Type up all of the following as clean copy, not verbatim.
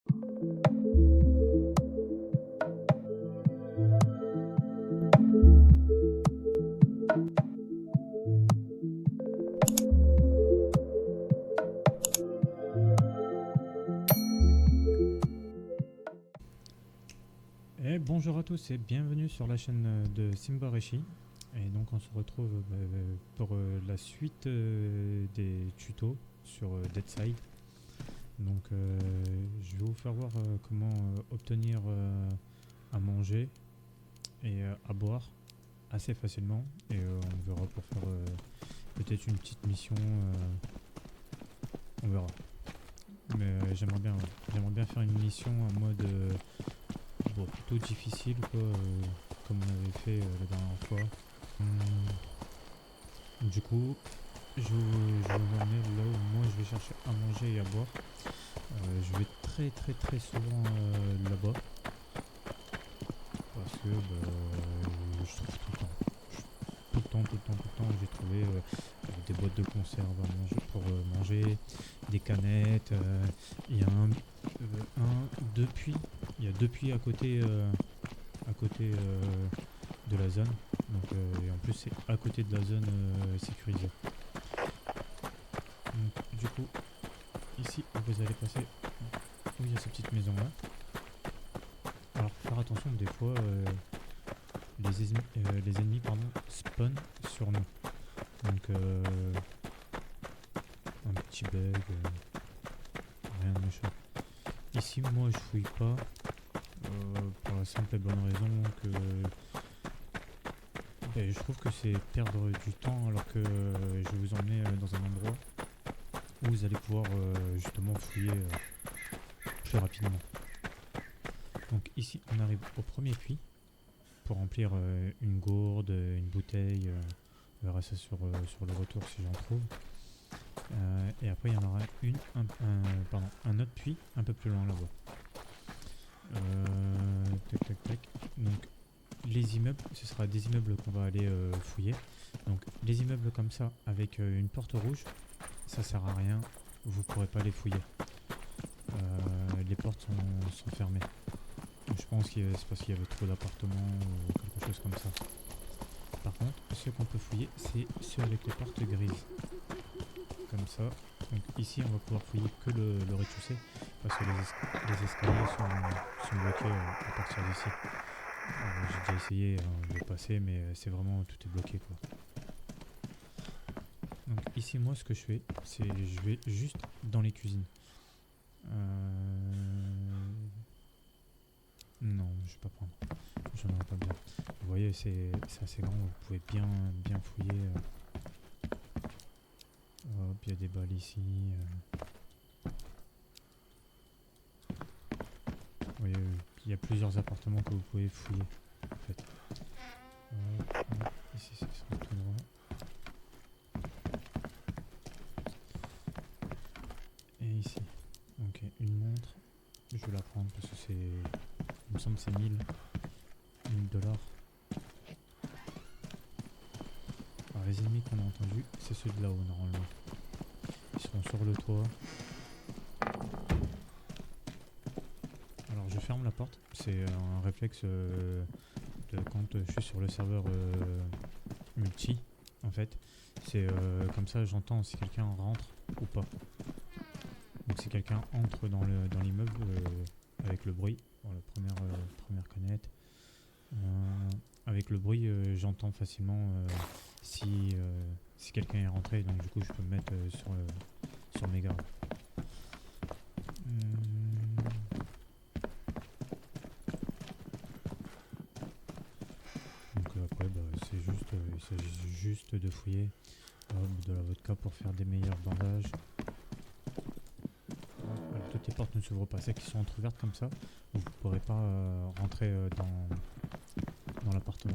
Et bonjour à tous et bienvenue sur la chaîne de Simba Reshi. Et donc on se retrouve pour la suite des tutos sur Deadside. Donc je vais vous faire voir comment obtenir à manger et à boire assez facilement. Et on verra pour faire peut-être une petite mission, on verra. Mais j'aimerais bien faire une mission en mode plutôt difficile quoi, comme on avait fait la dernière fois. Du coup, je vais vous emmener là où moi je vais chercher à manger et à boire. Je vais très souvent là-bas parce que je trouve tout le temps j'ai trouvé des boîtes de conserve à manger, pour manger, des canettes. Il y a il y a deux puits à côté de la zone. Donc, et en plus c'est à côté de la zone sécurisée. Donc, du coup, ici vous allez passer où il y a ces petites maisons là. Alors faut faire attention, des fois les ennemis spawn sur nous. Donc un petit bug, rien de méchant. Ici moi je fouille pas pour la simple et bonne raison que je trouve que c'est perdre du temps, alors que je vais vous emmener dans un endroit où vous allez pouvoir justement fouiller plus rapidement. Donc ici on arrive au premier puits pour remplir une gourde, une bouteille. On verra ça sur le retour si j'en trouve. Et après il y en aura un autre puits un peu plus loin là-bas. Tac. Donc les immeubles, ce sera des immeubles qu'on va aller fouiller. Donc les immeubles comme ça avec une porte rouge, ça sert à rien, vous pourrez pas les fouiller. Les portes sont fermées. Donc, je pense que c'est parce qu'il y avait trop d'appartements ou quelque chose comme ça. Par contre, ceux qu'on peut fouiller, c'est ceux avec les portes grises. Comme ça. Donc ici on va pouvoir fouiller que le rez-de-chaussée parce que les escaliers sont bloqués à partir d'ici. J'ai déjà essayé de passer, mais c'est vraiment tout est bloqué quoi. Donc ici moi ce que je fais, c'est je vais juste dans les cuisines. Non, je vais pas prendre. J'en aurais pas bien. Vous voyez, c'est assez grand, vous pouvez bien fouiller. Hop, il y a des balles ici. Vous voyez, il y a plusieurs appartements que vous pouvez fouiller en fait. Ici c'est tout droit. Et ici, ok, une montre. Je vais la prendre parce que c'est, il me semble que c'est 1000 dollars. Alors les ennemis qu'on a entendus, c'est ceux de là-haut normalement. Ils seront sur le toit. Alors je ferme la porte, c'est un réflexe de quand je suis sur le serveur multi en fait. C'est comme ça j'entends si quelqu'un rentre ou pas. Donc si quelqu'un entre dans l'immeuble avec le bruit, bon, la première canette, avec le bruit j'entends facilement si quelqu'un est rentré, donc du coup je peux me mettre sur mes gardes. Donc après il s'agit juste de fouiller de la vodka pour faire des meilleurs bandages. Toutes les portes ne s'ouvrent pas, celles qui sont entrouvertes comme ça, vous ne pourrez pas rentrer dans l'appartement.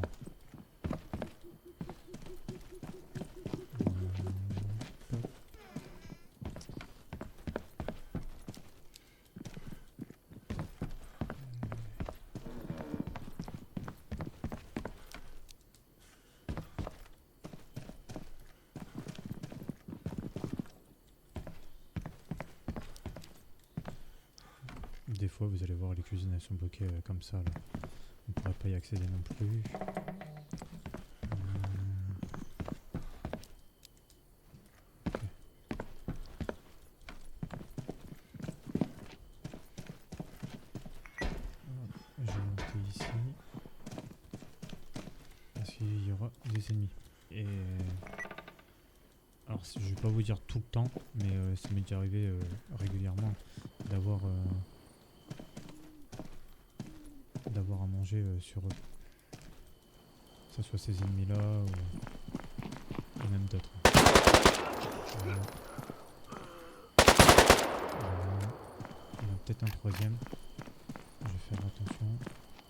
Des fois, vous allez voir, les cuisines elles sont bloquées comme ça. Là. On ne pourrait pas y accéder non plus. Ok. Je vais monter ici. Parce qu'il y aura des ennemis. Et alors, je vais pas vous dire tout le temps, mais ça m'est déjà arrivé régulièrement d'avoir à manger sur eux. Que ce soit ces ennemis-là ou même d'autres. Voilà. Il y en a peut-être un troisième. Je vais faire attention.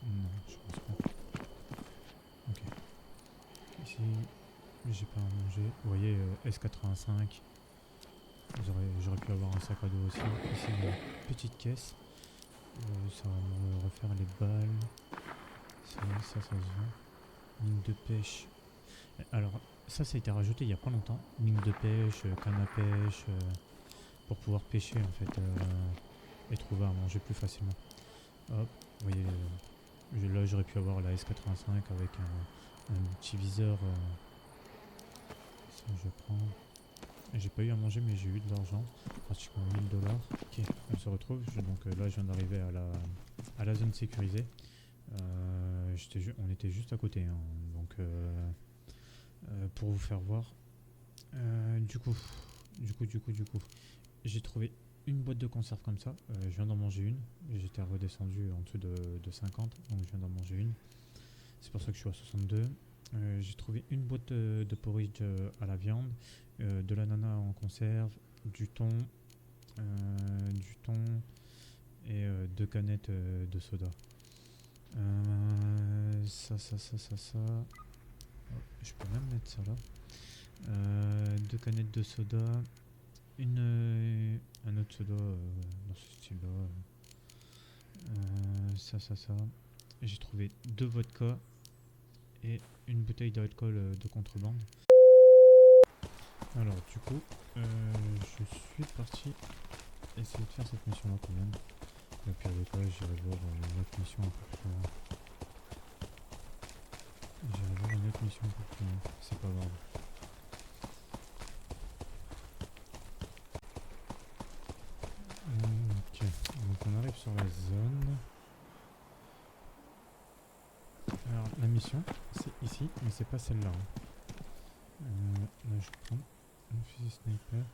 Non, je pense pas. Ok. Ici, j'ai pas à manger. Vous voyez, S85. J'aurais pu avoir un sac à dos aussi. Ici, une petite caisse. Ça va me refaire les balles. Ça se vend. Ligne de pêche. Alors, ça a été rajouté il y a pas longtemps. Ligne de pêche, canne à pêche, pour pouvoir pêcher en fait et trouver à manger plus facilement. Hop, vous voyez, là j'aurais pu avoir la S85 avec un petit viseur. Ça je prends. J'ai pas eu à manger mais j'ai eu de l'argent, pratiquement 1000 $. Ok, elle se retrouve. Donc là je viens d'arriver à la zone sécurisée. On était juste à côté, hein. Donc pour vous faire voir. Du coup, j'ai trouvé une boîte de conserve comme ça. Je viens d'en manger une. J'étais redescendu en dessous de 50, donc je viens d'en manger une. C'est pour ça que je suis à 62. J'ai trouvé une boîte de porridge à la viande, de l'ananas en conserve, du thon et 2 canettes de soda. Ça. Je peux même mettre ça là. 2 canettes de soda, un autre soda dans ce style là. Ça. J'ai trouvé 2 vodka et une bouteille d'alcool de contrebande. Alors du coup, je suis parti essayer de faire cette mission là quand même. Et au pire des cas, j'irai voir une autre mission un peu plus loin. C'est pas grave. Ok, donc on arrive sur la zone. Alors la mission, c'est ici, mais c'est pas celle-là. Là je prends un fusil sniper.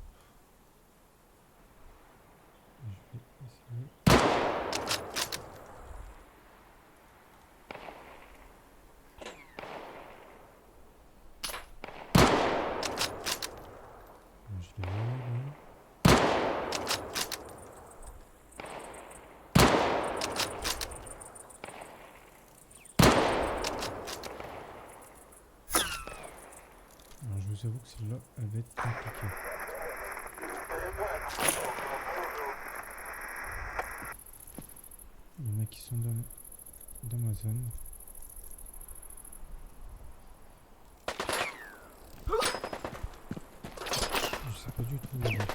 Je vais essayer. Je l'ai là. Alors je vous avoue que celle-là, elle va être compliquée. Il y en a qui sont dans ma zone. Je sais pas du tout où il est. J'ai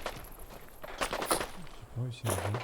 pas réussi à le voir.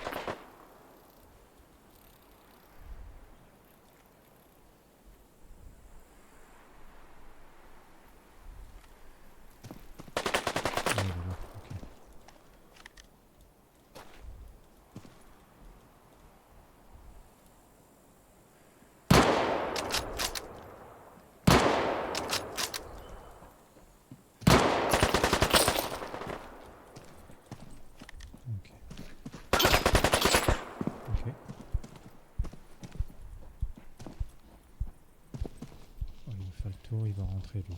Il va rentrer lui.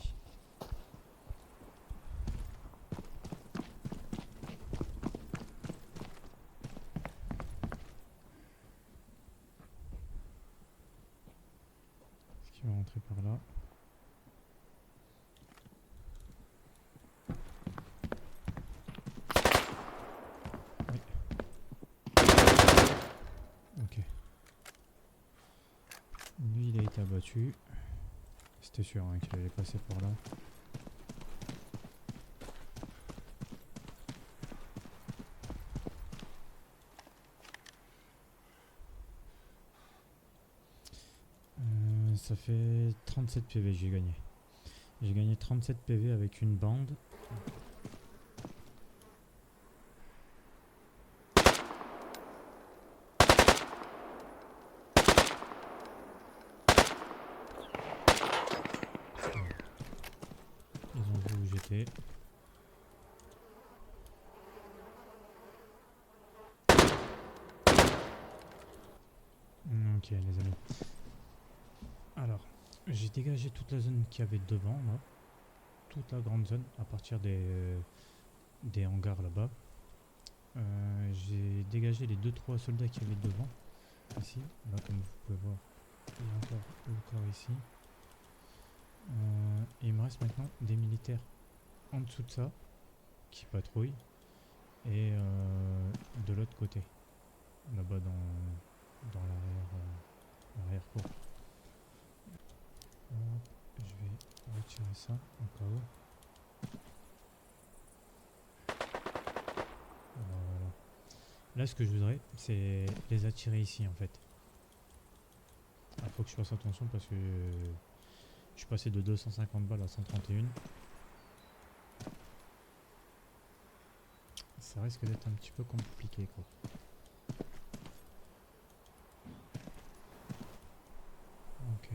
Est-ce qu'il va rentrer par là? Oui. Ok. Lui il a été abattu. C'était sûr hein, qu'il allait passer par là. Ça fait 37 PV j'ai gagné. J'ai gagné 37 PV avec une bande. Ils ont vu où j'étais. Ok les amis. Alors, j'ai dégagé toute la zone qu'il y avait devant là. Toute la grande zone à partir des hangars là-bas. J'ai dégagé les 2-3 soldats qu'il y avait devant. Ici, là comme vous pouvez voir. Il y a encore le corps ici. Et il me reste maintenant des militaires en dessous de ça qui patrouillent. Et de l'autre côté. Là-bas dans l'arrière-cour. Je vais retirer ça au cas où. Voilà. Là, ce que je voudrais, c'est les attirer ici en fait. Il faut que je fasse attention parce que je suis passé de 250 balles à 131. Ça risque d'être un petit peu compliqué quoi. Ok.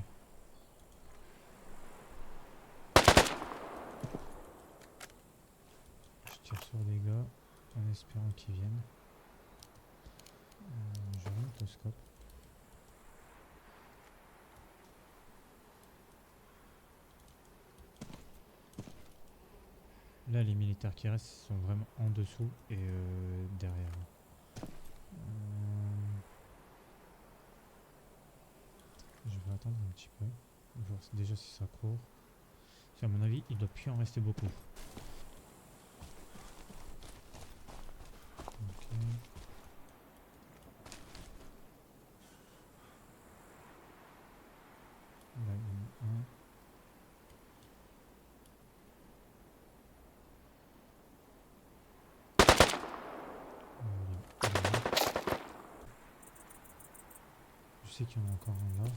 Je tire sur des gars en espérant qu'ils viennent. Je remonte le scope. Là, les militaires qui restent sont vraiment en dessous et derrière. Je vais attendre un petit peu. Voir déjà si ça court. Parce qu'à mon avis, il doit plus en rester beaucoup. Ok. Là, il y en a un. Je sais qu'il y en a encore un là.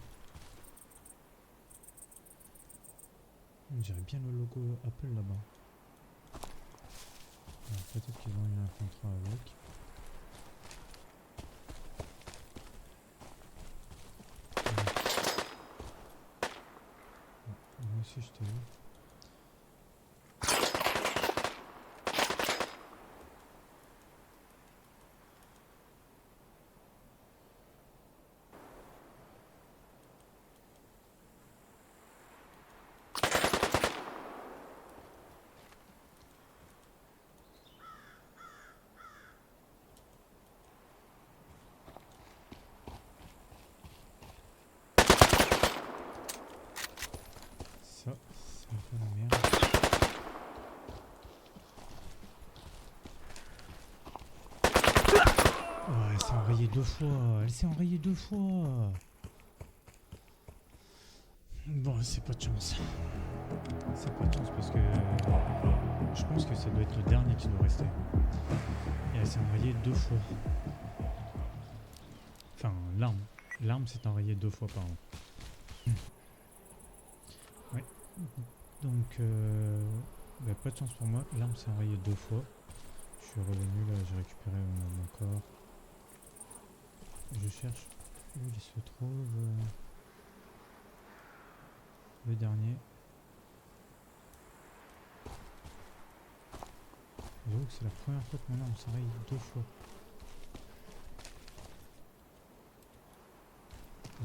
On dirait bien le logo Apple là-bas. Peut-être qu'ils ont eu un contrat avec. Moi aussi je t'ai vu. Ça, c'est un peu la merde. Oh, elle s'est enrayée 2 fois. Elle s'est enrayée 2 fois. Bon, c'est pas de chance. C'est pas de chance parce que je pense que ça doit être le dernier qui doit rester. Et elle s'est enrayée 2 fois. Enfin, l'arme. L'arme s'est enrayée 2 fois, pardon. Ouais. Donc, bah, pas de chance pour moi. L'arme s'est enrayée 2 fois. Je suis revenu là, j'ai récupéré mon corps. Je cherche où il se trouve le dernier. J'avoue que c'est la première fois que mon arme s'enraye 2 fois.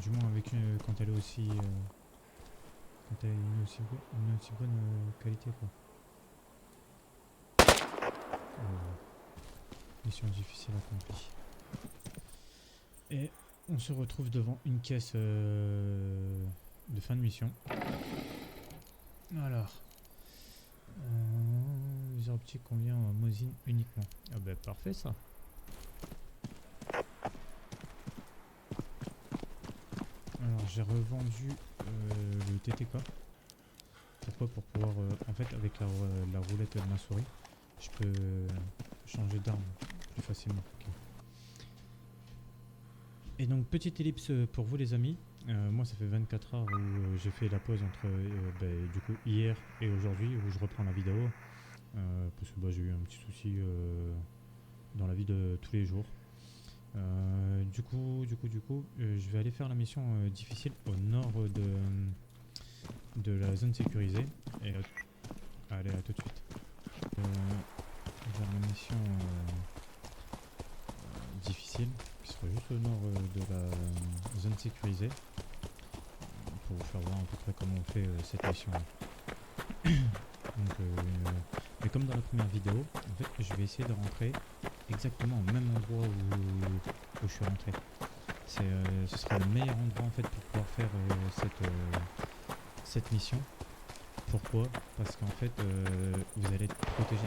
Du moins avec quand elle est aussi quand elle a une aussi bonne qualité quoi. Mission difficile accomplie. Et on se retrouve devant une caisse de fin de mission. Alors, viseur optique convient à Mosin uniquement. Ah bah parfait ça. Alors j'ai revendu le TTK. Pourquoi? Pour pouvoir en fait avec la roulette de ma souris je peux changer d'arme plus facilement. Okay. Et donc petite ellipse pour vous les amis. Moi ça fait 24 heures où j'ai fait la pause entre du coup hier et aujourd'hui où je reprends la vidéo parce que j'ai eu un petit souci dans la vie de tous les jours. Je vais aller faire la mission difficile au nord de la zone sécurisée. Et allez, à tout de suite. Vers la mission difficile, qui sera juste au nord de la zone sécurisée, pour vous faire voir à peu près comment on fait cette mission. Mais comme dans la première vidéo, en fait, je vais essayer de rentrer exactement au même endroit où je suis rentré. Ce sera le meilleur endroit en fait pour pouvoir faire cette mission. Pourquoi? Parce qu'en fait, vous allez être protégé.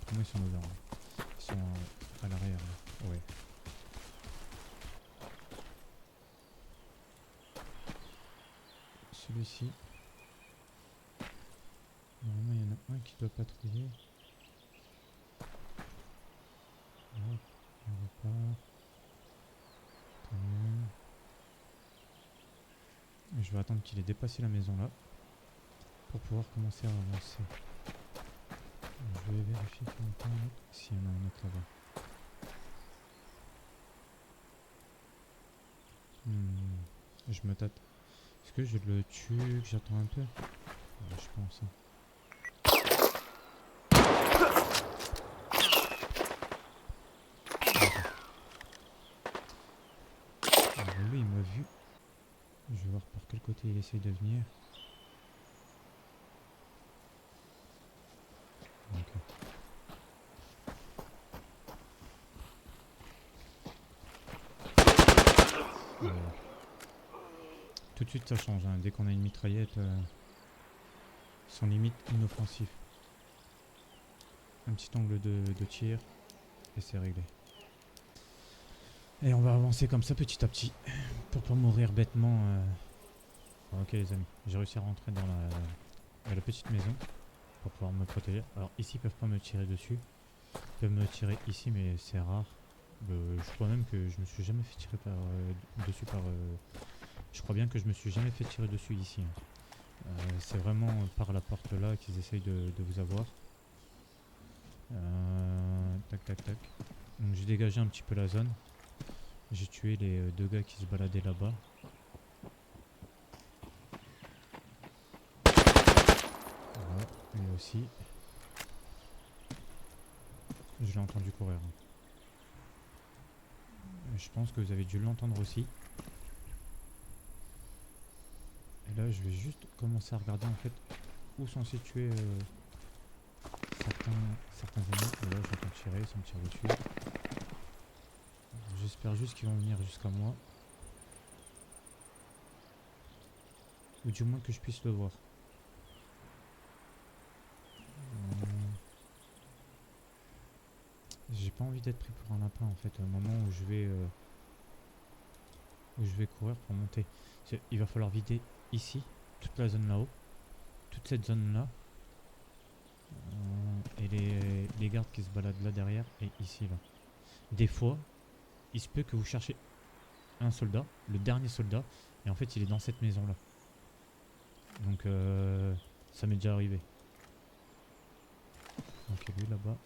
Pour moi, ils sont over. Ils sont à l'arrière. Ouais. Celui-ci. Normalement, il y en a un qui doit patrouiller. Hop, il repart. Tant mieux. Je vais attendre qu'il ait dépassé la maison là pour pouvoir commencer à avancer. Je vais vérifier qu'il n'y en a pas un autre. S'il y en a un autre là-bas. Je me tâte. Est-ce que je le tue, que j'attends un peu? Ouais, je pense. Hein. Alors lui il m'a vu. Je vais voir par quel côté il essaye de venir. Ok. Voilà. Tout de suite ça change, hein. Dès qu'on a une mitraillette, ils sont limite inoffensifs. Un petit angle de tir et c'est réglé. Et on va avancer comme ça petit à petit pour pas mourir bêtement. Ok les amis, j'ai réussi à rentrer dans la petite maison pour pouvoir me protéger. Alors ici ils peuvent pas me tirer dessus. Ils peuvent me tirer ici mais c'est rare. Je crois même que je me suis jamais fait tirer dessus par... je crois bien que je me suis jamais fait tirer dessus ici. Hein. C'est vraiment par la porte là qu'ils essayent de vous avoir. Tac tac tac. Donc j'ai dégagé un petit peu la zone. J'ai tué les deux gars qui se baladaient là-bas. Voilà, lui aussi. Je l'ai entendu courir. Je pense que vous avez dû l'entendre aussi. Et là je vais juste commencer à regarder en fait où sont situés certains ennemis. Et là j'entends tirer, ça me tire dessus. J'espère juste qu'ils vont venir jusqu'à moi. Ou du moins que je puisse le voir. J'ai pas envie d'être pris pour un lapin en fait au moment où je vais courir pour monter. Il va falloir vider ici, toute la zone là-haut, toute cette zone là. Et les gardes qui se baladent là derrière et ici là. Des fois, il se peut que vous cherchez un soldat, le dernier soldat, et en fait il est dans cette maison là. Donc ça m'est déjà arrivé. Ok, lui là-bas.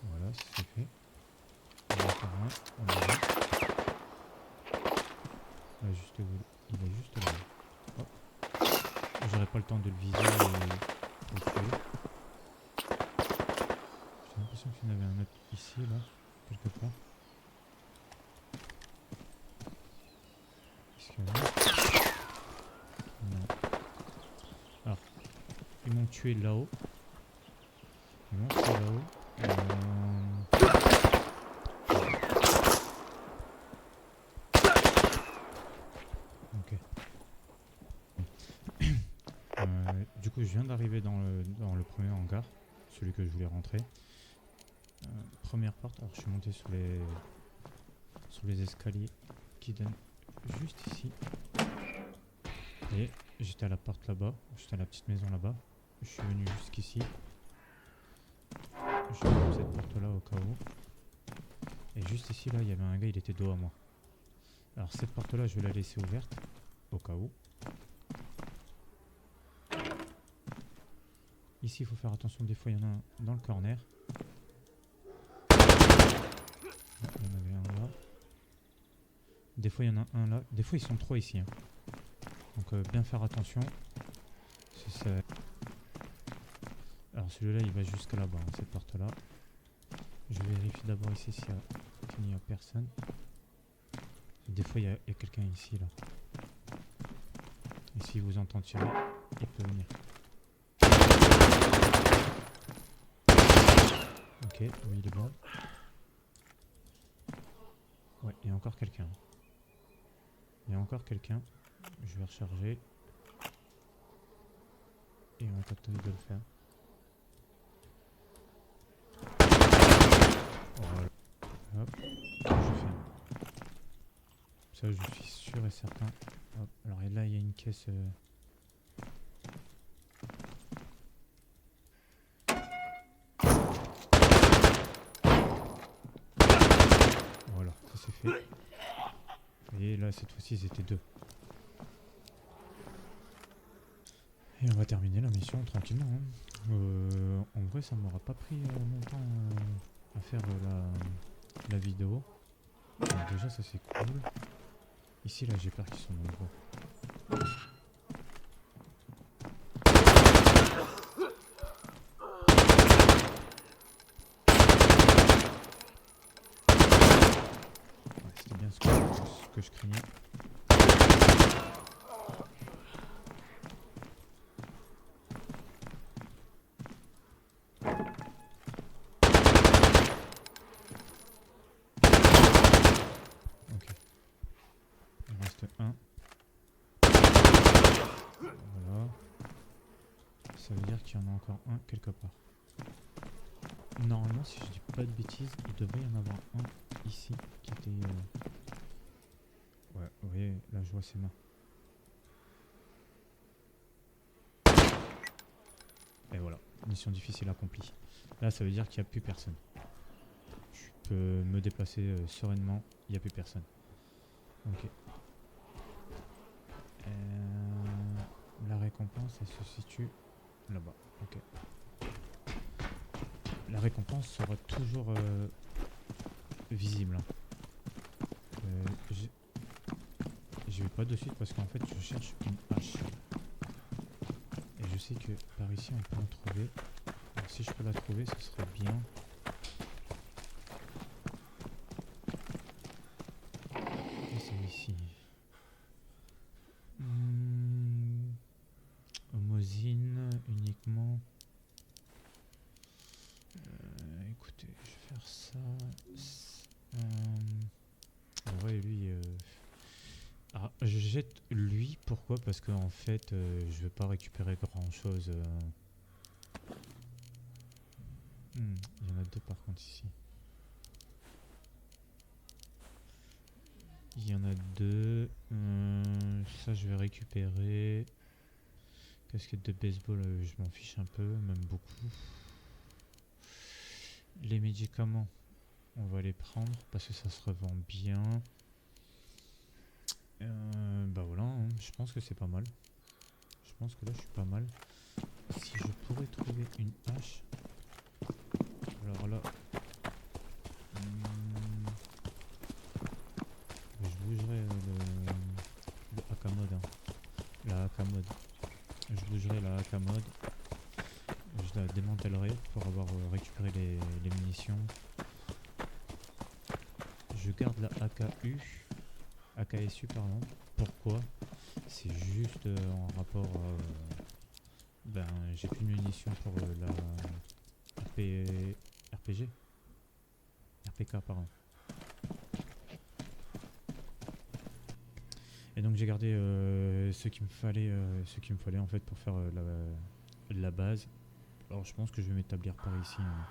Voilà, c'est fait. On va faire un, on va voir. Là, juste, il est juste là. Hop. J'aurais pas le temps de le viser et de le tuer. J'ai l'impression qu'il y en avait un autre ici, là, quelque part. Est-ce qu'il y en a? Non. Alors, ils m'ont tué là-haut. Ils m'ont tué là-haut. Ok. Du coup, je viens d'arriver dans le premier hangar, celui que je voulais rentrer. Première porte. Alors, je suis monté sur les escaliers qui donnent juste ici. Et Et j'étais à la porte là-bas, j'étais à la petite maison là-bas. Je suis venu jusqu'ici. Je ferme cette porte-là au cas où. Et juste ici, là, il y avait un gars, il était dos à moi. Alors cette porte-là, je vais la laisser ouverte, au cas où. Ici, il faut faire attention, des fois, il y en a un dans le corner. Il y en avait un là. Des fois, il y en a un là. Des fois, ils sont trois ici. Hein. Donc, bien faire attention. Si ça... Alors, celui-là, il va jusqu'à là-bas, hein, cette porte-là. Je vérifie d'abord ici s'il n'y a personne. Des fois, il y a quelqu'un ici, là. Et si vous entendez tirer, il peut venir. Ok, oui, il est bon. Ouais, il y a encore quelqu'un. Il y a encore quelqu'un. Je vais recharger. Et on va tenter de le faire. Voilà. Hop, je ferme. Ça, je suis sûr et certain. Hop. Alors et là, il y a une caisse. Voilà, ça c'est fait. Et là, cette fois-ci, ils étaient deux. Et on va terminer la mission tranquillement. Hein. En vrai, ça m'aura pas pris longtemps à faire la vidéo. Donc déjà, ça c'est cool. Ici, là, j'ai peur qu'ils sont nombreux. Ouais, c'était bien ce que je craignais. Ok. Il reste un. Voilà. Ça veut dire qu'il y en a encore un quelque part. Normalement, si je dis pas de bêtises, il devrait y en avoir un ici qui était... Ouais, vous voyez, là je vois ses mains. Et voilà, mission difficile accomplie. Là, ça veut dire qu'il n'y a plus personne. Je peux me déplacer sereinement, il n'y a plus personne. Ok. La récompense, elle se situe là-bas. Ok. La récompense sera toujours visible. Je vais pas de suite parce qu'en fait, je cherche une hache. Et je sais que par ici, on peut en trouver. Alors, si je peux la trouver, ce serait bien. Et c'est ici. Homosine uniquement. Écoutez, je vais faire ça. En vrai, lui. Ah, je jette lui. Pourquoi? Parce que en fait, je vais pas récupérer grand chose. Il y en a deux par contre ici. Il y en a deux. Ça, je vais récupérer. Casquette de baseball, je m'en fiche un peu, même beaucoup. Les médicaments, on va les prendre parce que ça se revend bien. Bah voilà, hein, je pense que c'est pas mal. Je pense que là, je suis pas mal. Si je pourrais trouver une hache. Alors là. Je bougerai le AK mode. Hein. La AK mode. Je bougerai la AK mode. Je la démantèlerai pour avoir récupéré les munitions. Je garde la AKU. AKSU pardon. Pourquoi? C'est juste en rapport ben j'ai plus de munitions pour la RPG RPK pardon. Et donc j'ai gardé ce qu'il me fallait en fait pour faire la base. Alors je pense que je vais m'établir par ici. Hein.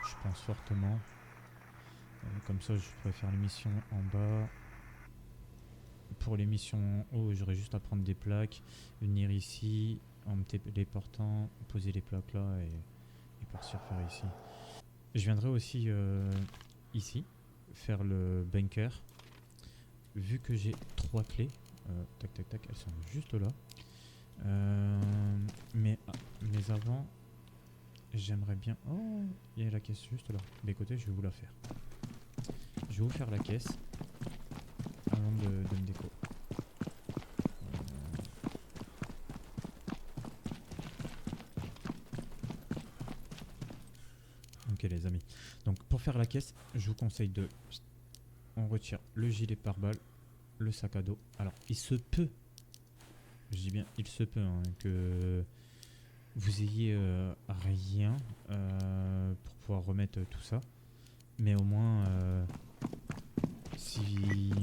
Je pense fortement. Comme ça je pourrais faire les missions en bas. pour les missions en haut, j'aurais juste à prendre des plaques, venir ici en me téléportant, poser les plaques là et partir faire ici. Je viendrai aussi ici faire le bunker. Vu que j'ai 3 clés, tac tac tac, elles sont juste là. Mais avant, j'aimerais bien... Oh, il y a la caisse juste là. Mais écoutez, je vais vous la faire. Je vais vous faire la caisse avant de me déco. Ok les amis. Donc pour faire la caisse, je vous conseille de... On retire le gilet pare-balles, le sac à dos. Alors il se peut, je dis bien il se peut hein, que vous ayez rien pour pouvoir remettre tout ça. Mais au moins s'il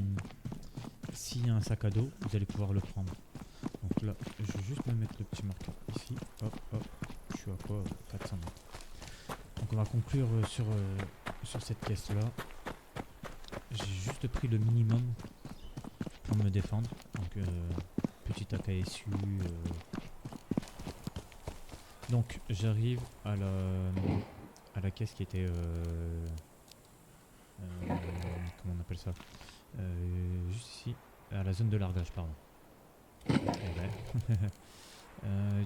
y a un sac à dos, vous allez pouvoir le prendre. Donc là, je vais juste me mettre le petit marqueur ici. Hop, hop. Je suis à quoi 400 mètres. Donc on va conclure sur cette caisse là. J'ai juste pris le minimum pour me défendre. Donc petit AKSU. Donc j'arrive à la caisse qui était comment on appelle ça, juste ici, à la zone de largage, pardon.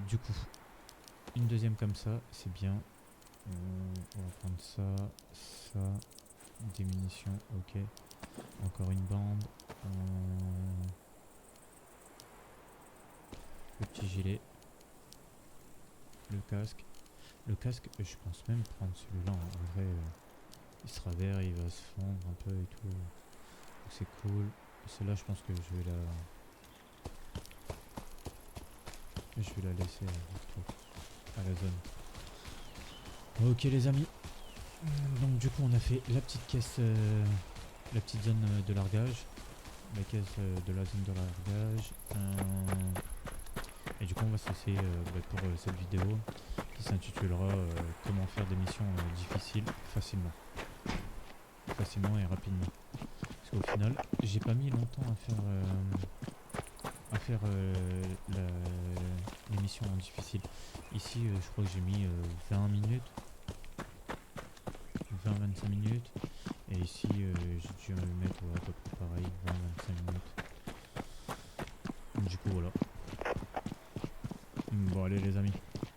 Du coup, une deuxième comme ça, c'est bien. On va prendre ça, des munitions, ok. Encore une bande. Le petit gilet. Le casque. Le casque, je pense même prendre celui-là. En vrai, il sera vert, il va se fondre un peu et tout. C'est cool. Celle-là, je pense que je vais la laisser à la zone. Ok les amis. Donc du coup, on a fait la petite caisse, la petite zone de largage, la caisse de la zone de largage. Et du coup, on va se laisser pour cette vidéo qui s'intitulera comment faire des missions difficiles facilement et rapidement. Parce qu'au final, j'ai pas mis longtemps à faire les missions difficiles. Ici, je crois que j'ai mis 20 minutes, 20-25 minutes. Et ici, j'ai dû mettre à peu près pareil, 20-25 minutes. Du coup, voilà. Bon, allez les amis,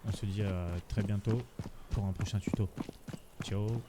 on se dit à très bientôt pour un prochain tuto. Ciao.